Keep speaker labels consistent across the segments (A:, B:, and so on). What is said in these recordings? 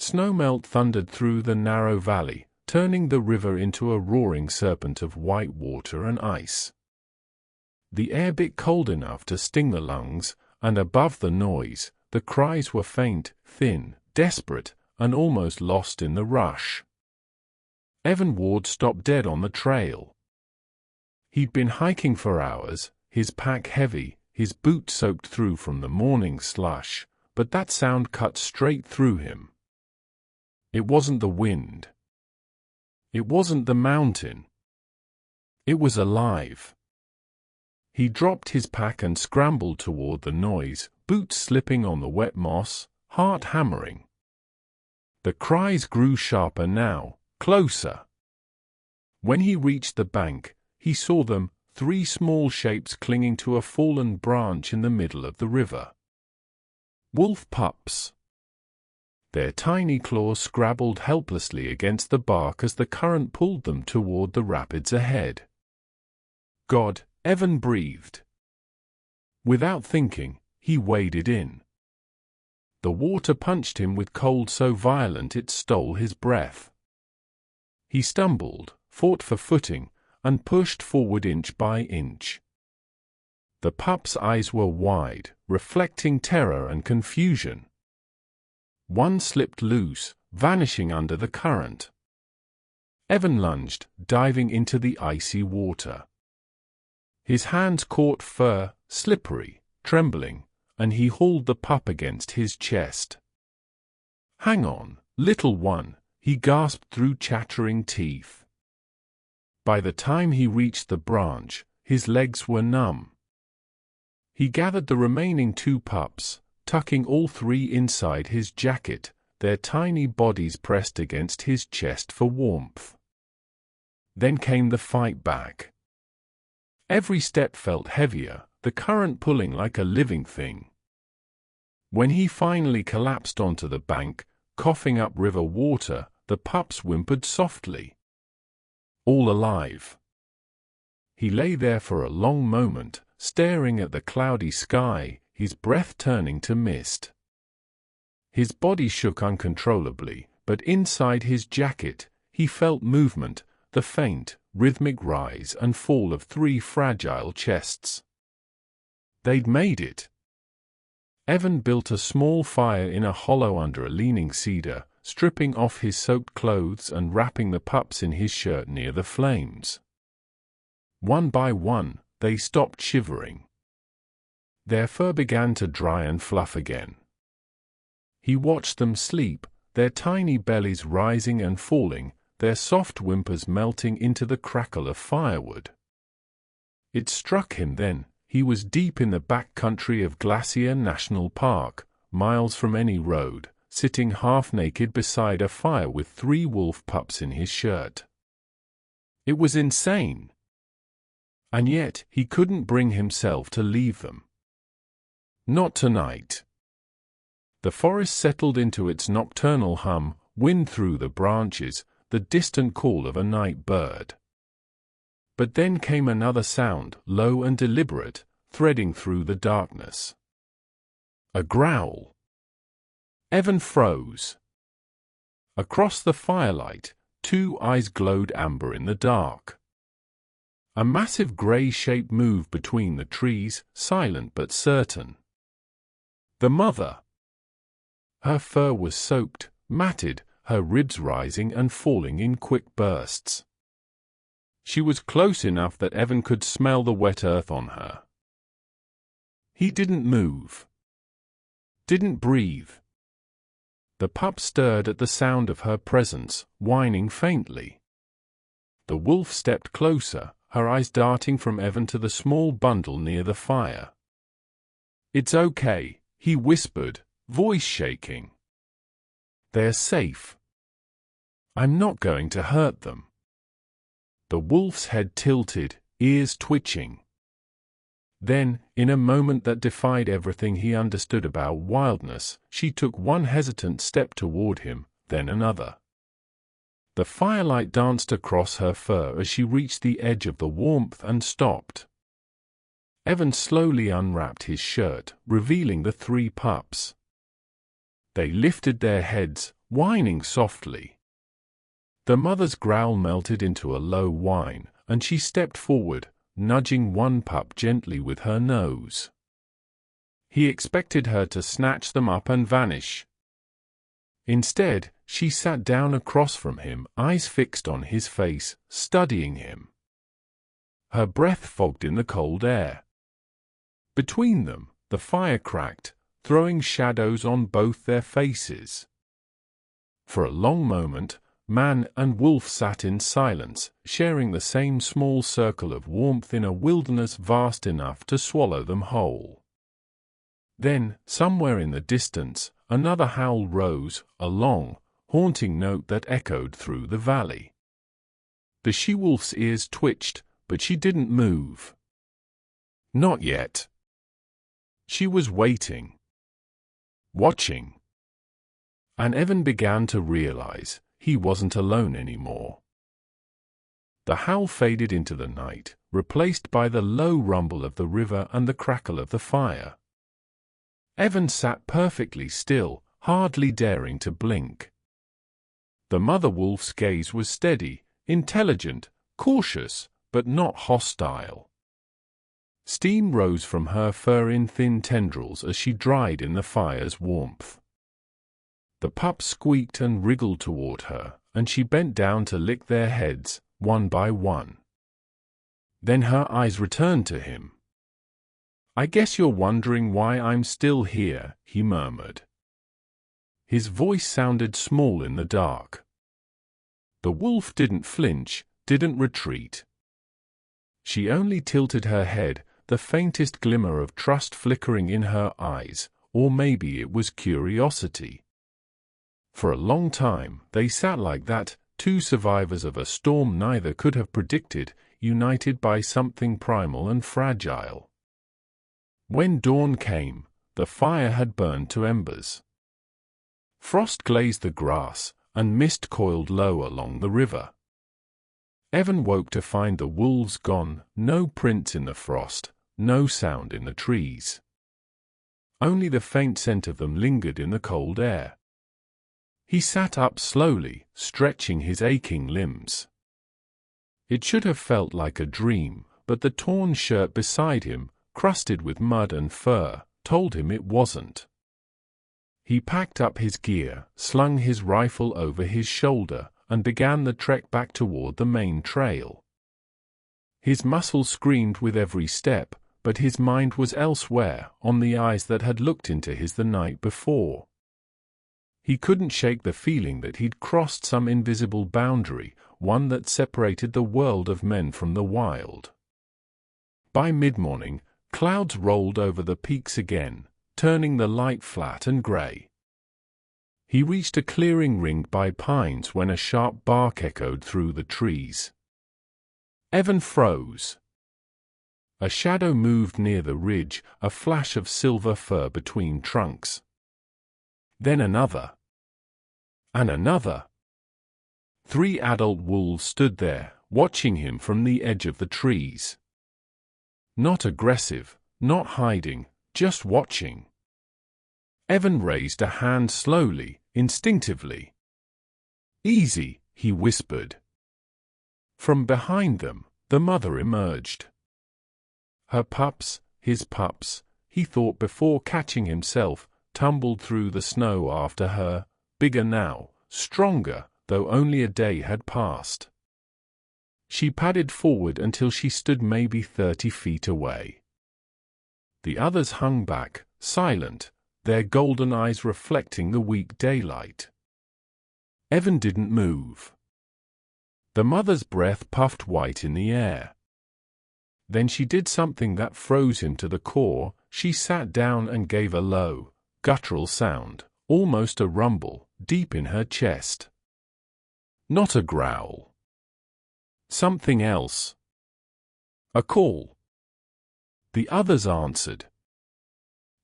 A: Snowmelt thundered through the narrow valley, turning the river into a roaring serpent of white water and ice. The air bit cold enough to sting the lungs, and above the noise, the cries were faint, thin, desperate, and almost lost in the rush. Evan Ward stopped dead on the trail. He'd been hiking for hours, his pack heavy, his boots soaked through from the morning slush, but that sound cut straight through him. It wasn't the wind. It wasn't the mountain. It was alive. He dropped his pack and scrambled toward the noise, boots slipping on the wet moss, heart hammering. The cries grew sharper now, closer. When he reached the bank, he saw them, 3 small shapes clinging to a fallen branch in the middle of the river. Wolf pups. Their tiny claws scrabbled helplessly against the bark as the current pulled them toward the rapids ahead. God, Evan breathed. Without thinking, he waded in. The water punched him with cold so violent it stole his breath. He stumbled, fought for footing, and pushed forward inch by inch. The pup's eyes were wide, reflecting terror and confusion. One slipped loose, vanishing under the current. Evan lunged, diving into the icy water. His hands caught fur, slippery, trembling, and he hauled the pup against his chest. "Hang on, little one," he gasped through chattering teeth. By the time he reached the branch, his legs were numb. He gathered the remaining 2 pups, tucking all 3 inside his jacket, their tiny bodies pressed against his chest for warmth. Then came the fight back. Every step felt heavier, the current pulling like a living thing. When he finally collapsed onto the bank, coughing up river water, the pups whimpered softly. All alive. He lay there for a long moment, staring at the cloudy sky, his breath turning to mist. His body shook uncontrollably, but inside his jacket, he felt movement, the faint, rhythmic rise and fall of 3 fragile chests. They'd made it. Evan built a small fire in a hollow under a leaning cedar, stripping off his soaked clothes and wrapping the pups in his shirt near the flames. One by one, they stopped shivering. Their fur began to dry and fluff again. He watched them sleep, their tiny bellies rising and falling, their soft whimpers melting into the crackle of firewood. It struck him then, he was deep in the back country of Glacier National Park, miles from any road, sitting half-naked beside a fire with 3 wolf pups in his shirt. It was insane. And yet, he couldn't bring himself to leave them. Not tonight. The forest settled into its nocturnal hum, wind through the branches, the distant call of a night bird. But then came another sound, low and deliberate, threading through the darkness. A growl. Evan froze. Across the firelight, 2 eyes glowed amber in the dark. A massive grey shape moved between the trees, silent but certain. The mother. Her fur was soaked, matted, her ribs rising and falling in quick bursts. She was close enough that Evan could smell the wet earth on her. He didn't move. Didn't breathe. The pup stirred at the sound of her presence, whining faintly. The wolf stepped closer, her eyes darting from Evan to the small bundle near the fire. "It's okay," he whispered, voice shaking. "They're safe. I'm not going to hurt them." The wolf's head tilted, ears twitching. Then, in a moment that defied everything he understood about wildness, she took one hesitant step toward him, then another. The firelight danced across her fur as she reached the edge of the warmth and stopped. Evan slowly unwrapped his shirt, revealing the 3 pups. They lifted their heads, whining softly. The mother's growl melted into a low whine, and she stepped forward, nudging one pup gently with her nose. He expected her to snatch them up and vanish. Instead, she sat down across from him, eyes fixed on his face, studying him. Her breath fogged in the cold air. Between them, the fire cracked, throwing shadows on both their faces. For a long moment, man and wolf sat in silence, sharing the same small circle of warmth in a wilderness vast enough to swallow them whole. Then, somewhere in the distance, another howl rose, a long, haunting note that echoed through the valley. The she-wolf's ears twitched, but she didn't move. Not yet. She was waiting. Watching. And Evan began to realize he wasn't alone anymore. The howl faded into the night, replaced by the low rumble of the river and the crackle of the fire. Evan sat perfectly still, hardly daring to blink. The mother wolf's gaze was steady, intelligent, cautious, but not hostile. Steam rose from her fur in thin tendrils as she dried in the fire's warmth. The pups squeaked and wriggled toward her, and she bent down to lick their heads, one by one. Then her eyes returned to him. "I guess you're wondering why I'm still here," he murmured. His voice sounded small in the dark. The wolf didn't flinch, didn't retreat. She only tilted her head, the faintest glimmer of trust flickering in her eyes, or maybe it was curiosity. For a long time, they sat like that, two survivors of a storm neither could have predicted, united by something primal and fragile. When dawn came, the fire had burned to embers. Frost glazed the grass, and mist coiled low along the river. Evan woke to find the wolves gone, no prints in the frost, no sound in the trees. Only the faint scent of them lingered in the cold air. He sat up slowly, stretching his aching limbs. It should have felt like a dream, but the torn shirt beside him, crusted with mud and fur, told him it wasn't. He packed up his gear, slung his rifle over his shoulder, and began the trek back toward the main trail. His muscles screamed with every step, but his mind was elsewhere, on the eyes that had looked into his the night before. He couldn't shake the feeling that he'd crossed some invisible boundary, one that separated the world of men from the wild. By mid-morning, clouds rolled over the peaks again, turning the light flat and gray. He reached a clearing ringed by pines when a sharp bark echoed through the trees. Evan froze. A shadow moved near the ridge, a flash of silver fur between trunks. Then another. And another. 3 adult wolves stood there, watching him from the edge of the trees. Not aggressive, not hiding, just watching. Evan raised a hand slowly, instinctively. "Easy," he whispered. From behind them, the mother emerged. Her pups, his pups, he thought before catching himself, tumbled through the snow after her, bigger now, stronger, though only a day had passed. She padded forward until she stood maybe 30 feet away. The others hung back, silent, their golden eyes reflecting the weak daylight. Evan didn't move. The mother's breath puffed white in the air. Then she did something that froze him to the core. She sat down and gave a low, guttural sound, almost a rumble, deep in her chest. Not a growl. Something else. A call. The others answered.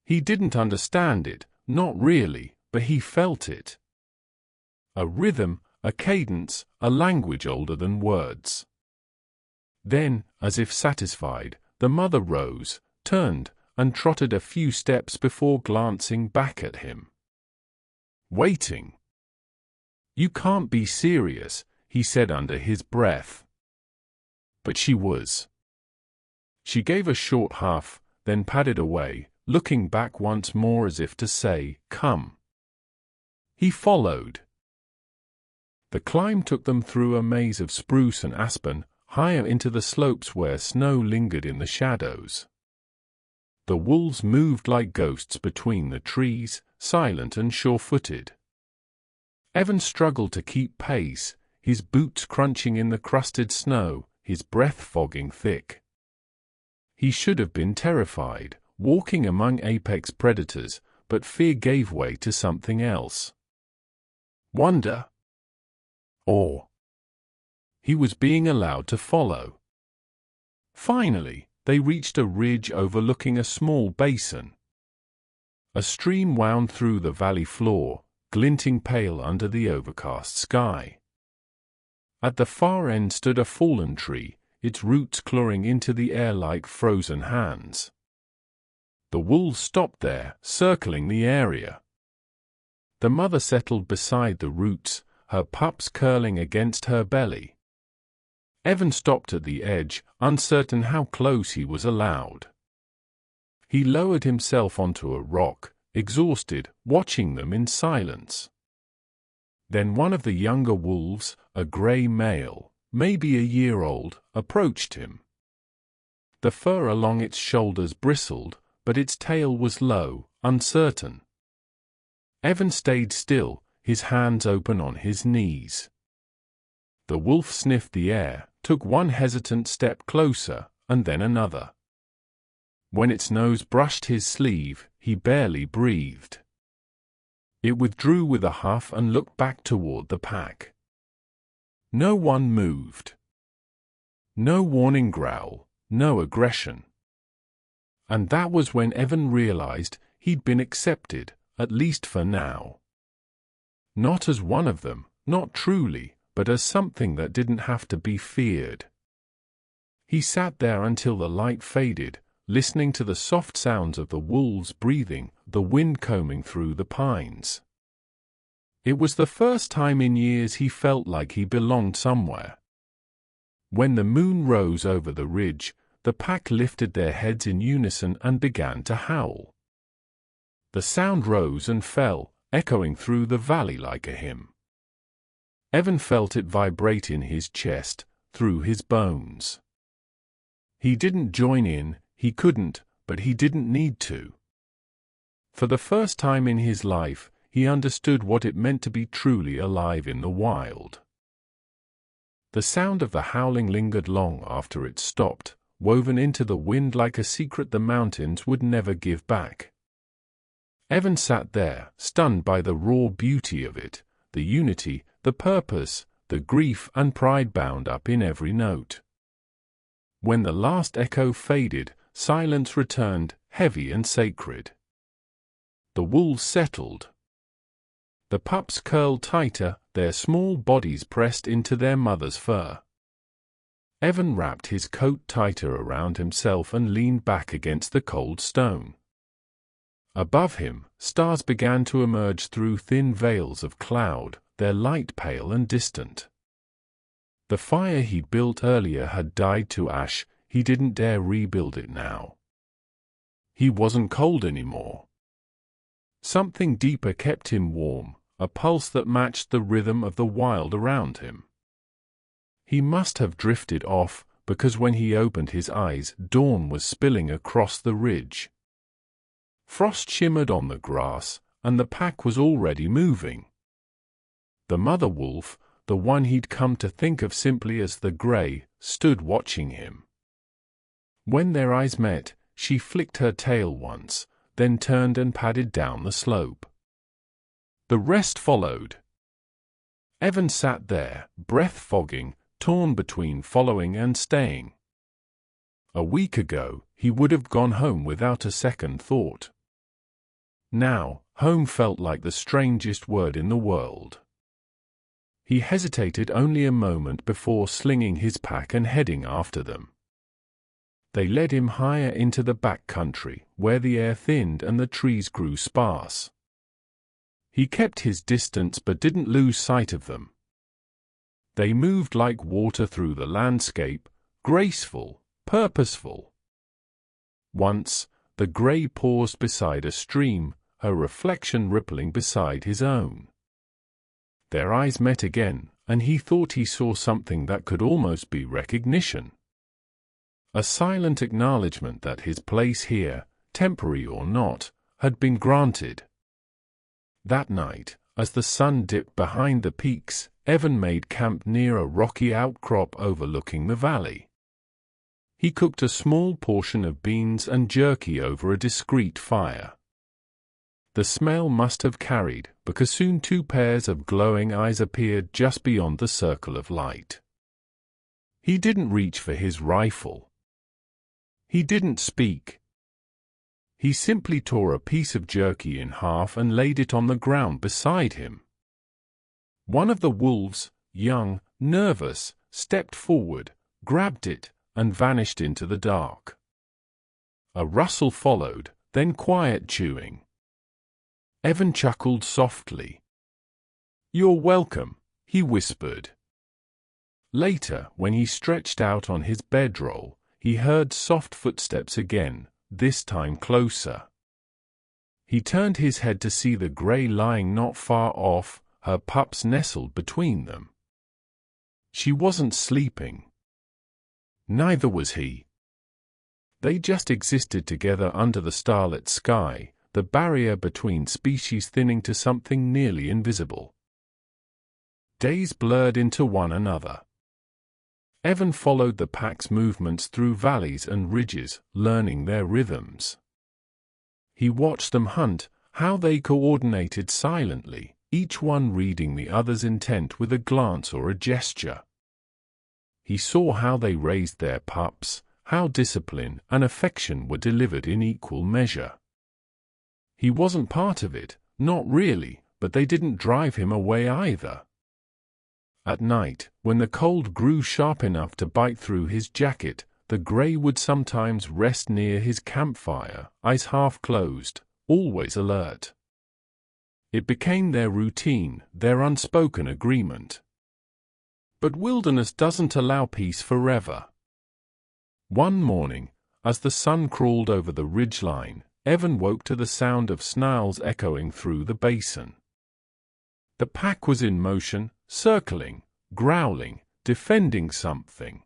A: He didn't understand it, not really, but he felt it. A rhythm, a cadence, a language older than words. Then, as if satisfied, the mother rose, turned, and trotted a few steps before glancing back at him. Waiting. "You can't be serious," he said under his breath. But she was. She gave a short huff, then padded away, looking back once more as if to say, "Come." He followed. The climb took them through a maze of spruce and aspen, higher into the slopes where snow lingered in the shadows. The wolves moved like ghosts between the trees, silent and sure-footed. Evan struggled to keep pace, his boots crunching in the crusted snow, his breath fogging thick. He should have been terrified, walking among apex predators, but fear gave way to something else. Wonder. Awe. He was being allowed to follow. Finally, they reached a ridge overlooking a small basin. A stream wound through the valley floor, glinting pale under the overcast sky. At the far end stood a fallen tree, its roots clawing into the air like frozen hands. The wolves stopped there, circling the area. The mother settled beside the roots, her pups curling against her belly. Evan stopped at the edge, uncertain how close he was allowed. He lowered himself onto a rock, exhausted, watching them in silence. Then one of the younger wolves, a gray male, maybe a year old, approached him. The fur along its shoulders bristled, but its tail was low, uncertain. Evan stayed still, his hands open on his knees. The wolf sniffed the air, took one hesitant step closer, and then another. When its nose brushed his sleeve, he barely breathed. It withdrew with a huff and looked back toward the pack. No one moved. No warning growl, no aggression. And that was when Evan realized he'd been accepted, at least for now. Not as one of them, not truly, but as something that didn't have to be feared. He sat there until the light faded, listening to the soft sounds of the wolves breathing, the wind combing through the pines. It was the first time in years he felt like he belonged somewhere. When the moon rose over the ridge, the pack lifted their heads in unison and began to howl. The sound rose and fell, echoing through the valley like a hymn. Evan felt it vibrate in his chest, through his bones. He didn't join in, he couldn't, but he didn't need to. For the first time in his life, he understood what it meant to be truly alive in the wild. The sound of the howling lingered long after it stopped, woven into the wind like a secret the mountains would never give back. Evan sat there, stunned by the raw beauty of it, the unity, the purpose, the grief and pride bound up in every note. When the last echo faded, silence returned, heavy and sacred. The wolves settled. The pups curled tighter, their small bodies pressed into their mother's fur. Evan wrapped his coat tighter around himself and leaned back against the cold stone. Above him, stars began to emerge through thin veils of cloud, their light pale and distant. The fire he'd built earlier had died to ash, he didn't dare rebuild it now. He wasn't cold anymore. Something deeper kept him warm, a pulse that matched the rhythm of the wild around him. He must have drifted off, because when he opened his eyes, dawn was spilling across the ridge. Frost shimmered on the grass, and the pack was already moving. The mother wolf, the one he'd come to think of simply as the gray, stood watching him. When their eyes met, she flicked her tail once, then turned and padded down the slope. The rest followed. Evan sat there, breath fogging, torn between following and staying. A week ago, he would have gone home without a second thought. Now, home felt like the strangest word in the world. He hesitated only a moment before slinging his pack and heading after them. They led him higher into the back country, where the air thinned and the trees grew sparse. He kept his distance but didn't lose sight of them. They moved like water through the landscape, graceful, purposeful. Once, the grey paused beside a stream, her reflection rippling beside his own. Their eyes met again, and he thought he saw something that could almost be recognition. A silent acknowledgement that his place here, temporary or not, had been granted. That night, as the sun dipped behind the peaks, Evan made camp near a rocky outcrop overlooking the valley. He cooked a small portion of beans and jerky over a discreet fire. The smell must have carried, because soon two pairs of glowing eyes appeared just beyond the circle of light. He didn't reach for his rifle. He didn't speak. He simply tore a piece of jerky in half and laid it on the ground beside him. One of the wolves, young, nervous, stepped forward, grabbed it, and vanished into the dark. A rustle followed, then quiet chewing. Evan chuckled softly. "You're welcome," he whispered. Later, when he stretched out on his bedroll, he heard soft footsteps again, this time closer. He turned his head to see the grey lying not far off, her pups nestled between them. She wasn't sleeping. Neither was he. They just existed together under the starlit sky, the barrier between species thinning to something nearly invisible. Days blurred into one another. Evan followed the pack's movements through valleys and ridges, learning their rhythms. He watched them hunt, how they coordinated silently, each one reading the other's intent with a glance or a gesture. He saw how they raised their pups, how discipline and affection were delivered in equal measure. He wasn't part of it, not really, but they didn't drive him away either. At night, when the cold grew sharp enough to bite through his jacket, the grey would sometimes rest near his campfire, eyes half closed, always alert. It became their routine, their unspoken agreement. But wilderness doesn't allow peace forever. One morning, as the sun crawled over the ridgeline, Evan woke to the sound of snarls echoing through the basin. The pack was in motion, circling, growling, defending something.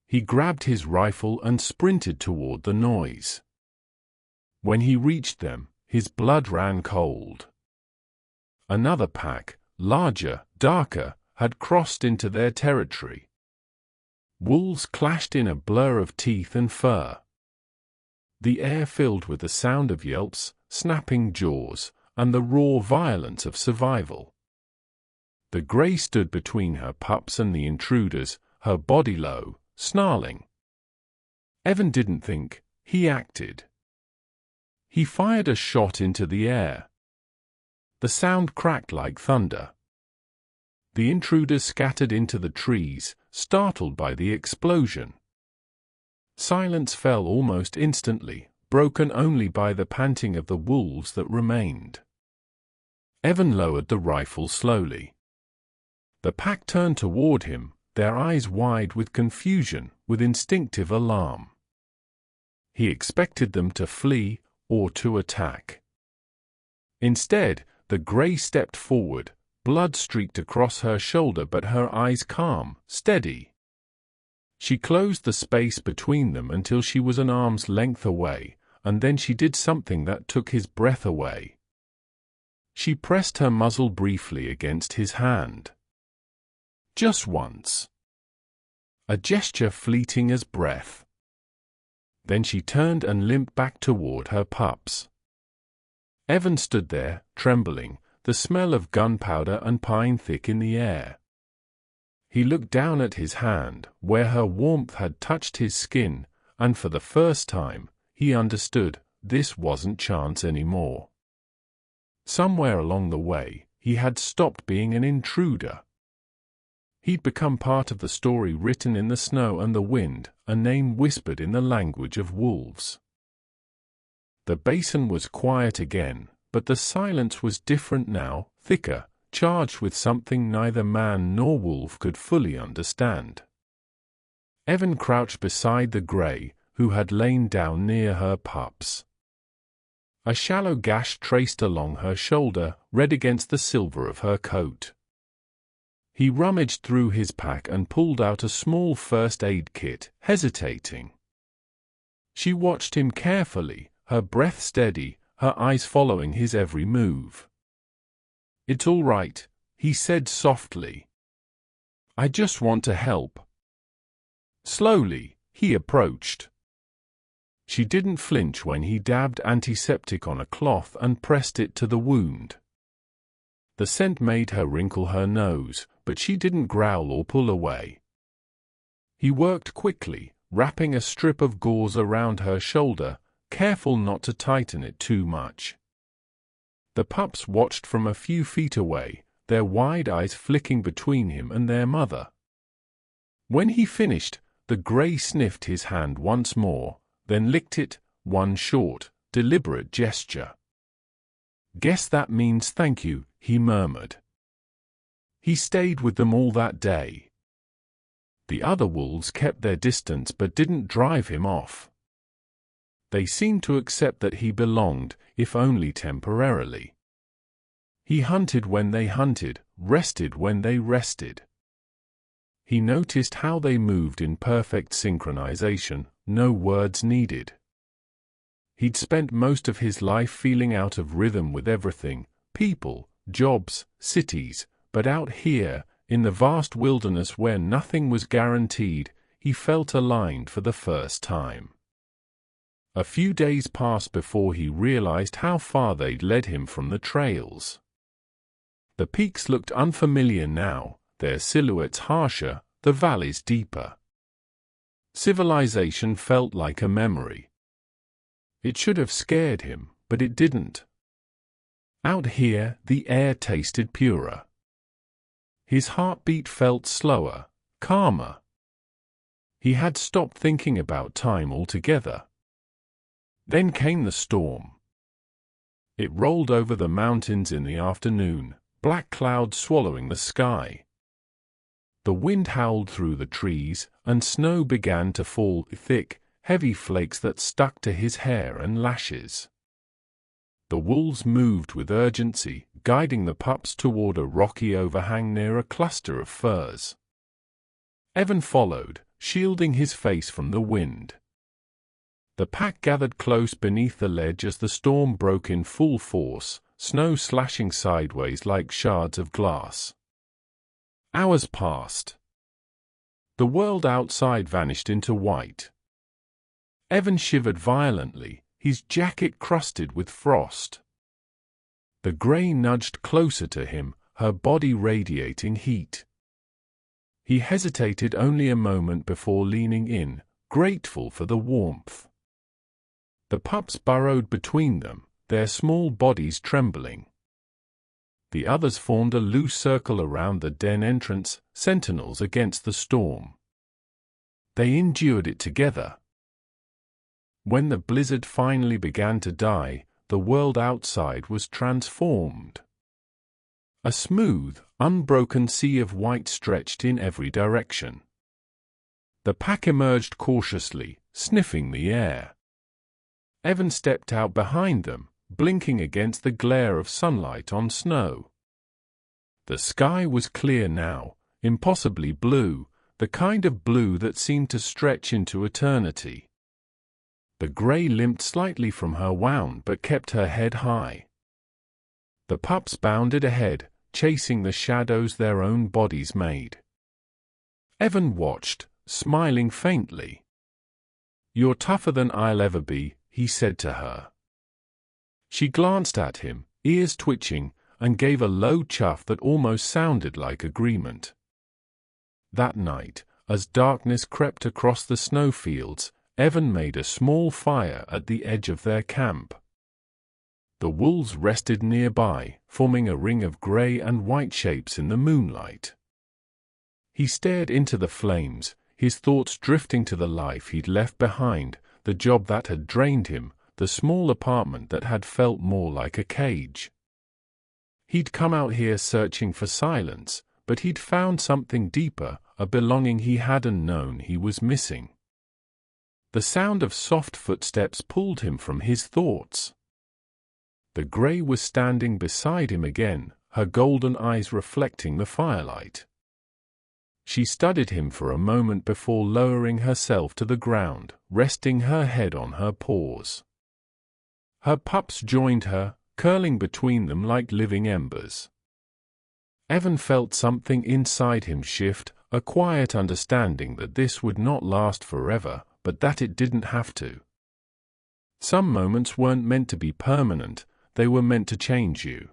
A: He grabbed his rifle and sprinted toward the noise. When he reached them, his blood ran cold. Another pack, larger, darker, had crossed into their territory. Wolves clashed in a blur of teeth and fur. The air filled with the sound of yelps, snapping jaws, and the raw violence of survival. The grey stood between her pups and the intruders, her body low, snarling. Evan didn't think, he acted. He fired a shot into the air. The sound cracked like thunder. The intruders scattered into the trees, startled by the explosion. Silence fell almost instantly, broken only by the panting of the wolves that remained. Evan lowered the rifle slowly. The pack turned toward him, their eyes wide with confusion, with instinctive alarm. He expected them to flee or to attack. Instead, the grey stepped forward, blood streaked across her shoulder but her eyes calm, steady. She closed the space between them until she was an arm's length away, and then she did something that took his breath away. She pressed her muzzle briefly against his hand. Just once. A gesture fleeting as breath. Then she turned and limped back toward her pups. Evan stood there, trembling, the smell of gunpowder and pine thick in the air. He looked down at his hand, where her warmth had touched his skin, and for the first time, he understood, this wasn't chance anymore. Somewhere along the way, he had stopped being an intruder. He'd become part of the story written in the snow and the wind, a name whispered in the language of wolves. The basin was quiet again, but the silence was different now, thicker, charged with something neither man nor wolf could fully understand. Evan crouched beside the grey, who had lain down near her pups. A shallow gash traced along her shoulder, red against the silver of her coat. He rummaged through his pack and pulled out a small first aid kit, hesitating. She watched him carefully, her breath steady, her eyes following his every move. "It's all right," he said softly. "I just want to help." Slowly, he approached. She didn't flinch when he dabbed antiseptic on a cloth and pressed it to the wound. The scent made her wrinkle her nose, but she didn't growl or pull away. He worked quickly, wrapping a strip of gauze around her shoulder, careful not to tighten it too much. The pups watched from a few feet away, their wide eyes flicking between him and their mother. When he finished, the grey sniffed his hand once more, then licked it, one short, deliberate gesture. "Guess that means thank you," he murmured. He stayed with them all that day. The other wolves kept their distance but didn't drive him off. They seemed to accept that he belonged, if only temporarily. He hunted when they hunted, rested when they rested. He noticed how they moved in perfect synchronization, no words needed. He'd spent most of his life feeling out of rhythm with everything, people, jobs, cities, but out here, in the vast wilderness where nothing was guaranteed, he felt aligned for the first time. A few days passed before he realized how far they'd led him from the trails. The peaks looked unfamiliar now, their silhouettes harsher, the valleys deeper. Civilization felt like a memory. It should have scared him, but it didn't. Out here, the air tasted purer. His heartbeat felt slower, calmer. He had stopped thinking about time altogether. Then came the storm. It rolled over the mountains in the afternoon, black clouds swallowing the sky. The wind howled through the trees, and snow began to fall, thick, heavy flakes that stuck to his hair and lashes. The wolves moved with urgency, guiding the pups toward a rocky overhang near a cluster of firs. Evan followed, shielding his face from the wind. The pack gathered close beneath the ledge as the storm broke in full force, snow slashing sideways like shards of glass. Hours passed. The world outside vanished into white. Evan shivered violently, his jacket crusted with frost. The grey nudged closer to him, her body radiating heat. He hesitated only a moment before leaning in, grateful for the warmth. The pups burrowed between them, their small bodies trembling. The others formed a loose circle around the den entrance, sentinels against the storm. They endured it together. When the blizzard finally began to die, the world outside was transformed. A smooth, unbroken sea of white stretched in every direction. The pack emerged cautiously, sniffing the air. Evan stepped out behind them, blinking against the glare of sunlight on snow. The sky was clear now, impossibly blue, the kind of blue that seemed to stretch into eternity. The grey limped slightly from her wound but kept her head high. The pups bounded ahead, chasing the shadows their own bodies made. Evan watched, smiling faintly. "You're tougher than I'll ever be," he said to her. She glanced at him, ears twitching, and gave a low chuff that almost sounded like agreement. That night, as darkness crept across the snowfields, Evan made a small fire at the edge of their camp. The wolves rested nearby, forming a ring of grey and white shapes in the moonlight. He stared into the flames, his thoughts drifting to the life he'd left behind, the job that had drained him, the small apartment that had felt more like a cage. He'd come out here searching for silence, but he'd found something deeper, a belonging he hadn't known he was missing. The sound of soft footsteps pulled him from his thoughts. The grey was standing beside him again, her golden eyes reflecting the firelight. She studied him for a moment before lowering herself to the ground, resting her head on her paws. Her pups joined her, curling between them like living embers. Evan felt something inside him shift, a quiet understanding that this would not last forever, but that it didn't have to. Some moments weren't meant to be permanent, they were meant to change you.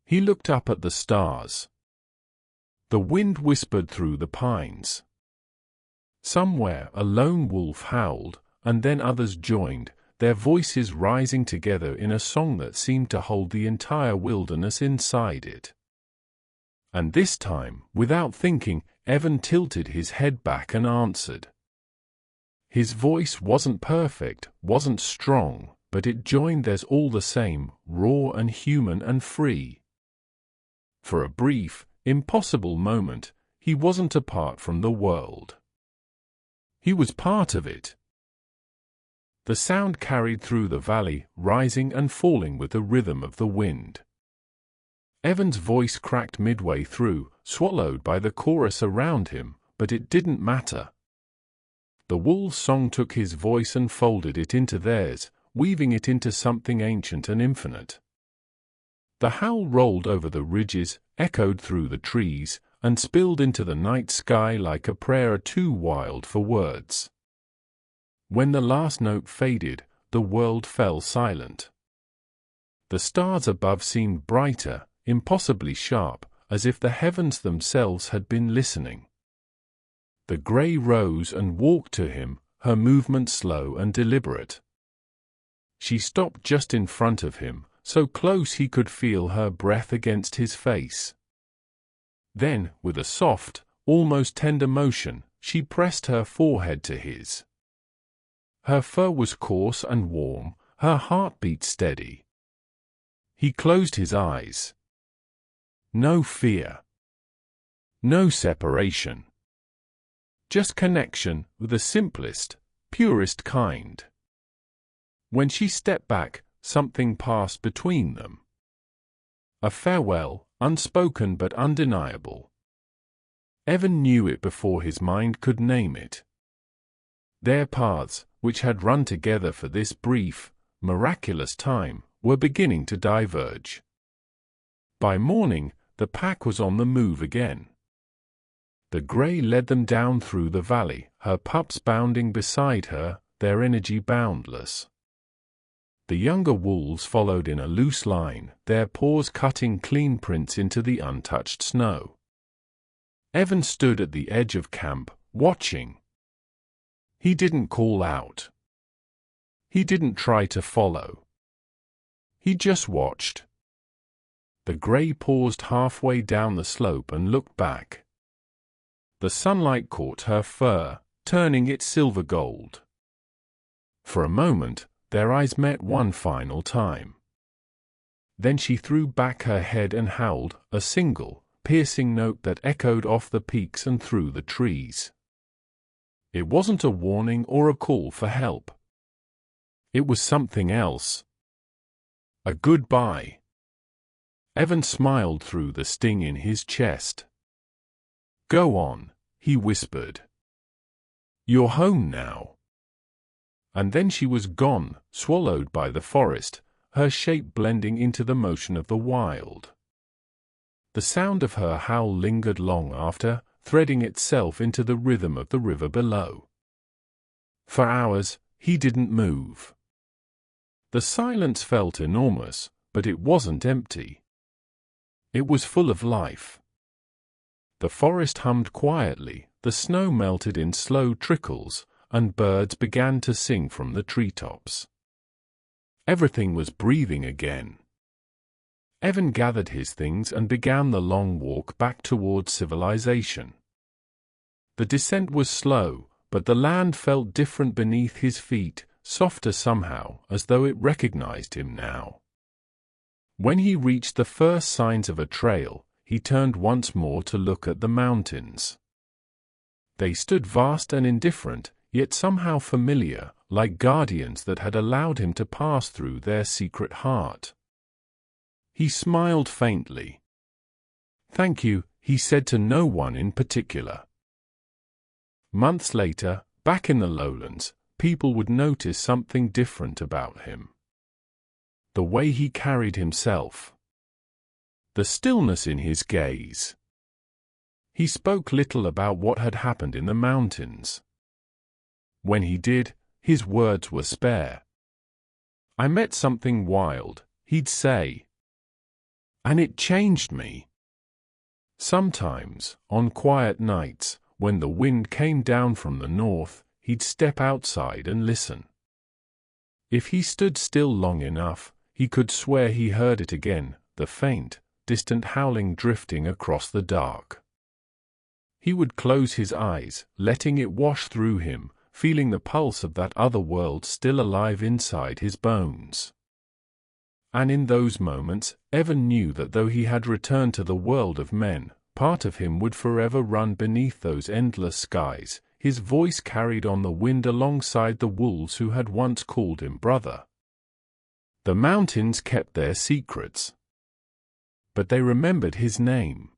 A: He looked up at the stars. The wind whispered through the pines. Somewhere a lone wolf howled, and then others joined, their voices rising together in a song that seemed to hold the entire wilderness inside it. And this time, without thinking, Evan tilted his head back and answered. His voice wasn't perfect, wasn't strong, but it joined theirs all the same, raw and human and free. For a brief, impossible moment, he wasn't apart from the world. He was part of it. The sound carried through the valley, rising and falling with the rhythm of the wind. Evan's voice cracked midway through, swallowed by the chorus around him, but it didn't matter. The wolf's song took his voice and folded it into theirs, weaving it into something ancient and infinite. The howl rolled over the ridges, echoed through the trees, and spilled into the night sky like a prayer too wild for words. When the last note faded, the world fell silent. The stars above seemed brighter, impossibly sharp, as if the heavens themselves had been listening. The grey rose and walked to him, her movement slow and deliberate. She stopped just in front of him, so close he could feel her breath against his face. Then, with a soft, almost tender motion, she pressed her forehead to his. Her fur was coarse and warm, her heartbeat steady. He closed his eyes. No fear. No separation. Just connection with the simplest, purest kind. When she stepped back, something passed between them. A farewell, unspoken but undeniable. Evan knew it before his mind could name it. Their paths, which had run together for this brief, miraculous time, were beginning to diverge. By morning, the pack was on the move again. The grey led them down through the valley, her pups bounding beside her, their energy boundless. The younger wolves followed in a loose line, their paws cutting clean prints into the untouched snow. Evan stood at the edge of camp, watching. He didn't call out. He didn't try to follow. He just watched. The grey paused halfway down the slope and looked back. The sunlight caught her fur, turning it silver gold. For a moment, their eyes met one final time. Then she threw back her head and howled, a single, piercing note that echoed off the peaks and through the trees. It wasn't a warning or a call for help. It was something else. A goodbye. Evan smiled through the sting in his chest. Go on, he whispered. You're home now. And then she was gone, swallowed by the forest, her shape blending into the motion of the wild. The sound of her howl lingered long after, threading itself into the rhythm of the river below. For hours, he didn't move. The silence felt enormous, but it wasn't empty. It was full of life. The forest hummed quietly, the snow melted in slow trickles, and birds began to sing from the treetops. Everything was breathing again. Evan gathered his things and began the long walk back towards civilization. The descent was slow, but the land felt different beneath his feet, softer somehow, as though it recognized him now. When he reached the first signs of a trail, he turned once more to look at the mountains. They stood vast and indifferent, yet somehow familiar, like guardians that had allowed him to pass through their secret heart. He smiled faintly. "Thank you," he said to no one in particular. Months later, back in the lowlands, people would notice something different about him. The way he carried himself. The stillness in his gaze. He spoke little about what had happened in the mountains. When he did, his words were spare. "I met something wild," he'd say. "And it changed me." Sometimes, on quiet nights, when the wind came down from the north, he'd step outside and listen. If he stood still long enough, he could swear he heard it again, the faint, distant howling drifting across the dark. He would close his eyes, letting it wash through him, feeling the pulse of that other world still alive inside his bones. And in those moments, Evan knew that though he had returned to the world of men, part of him would forever run beneath those endless skies, his voice carried on the wind alongside the wolves who had once called him brother. The mountains kept their secrets. But they remembered his name.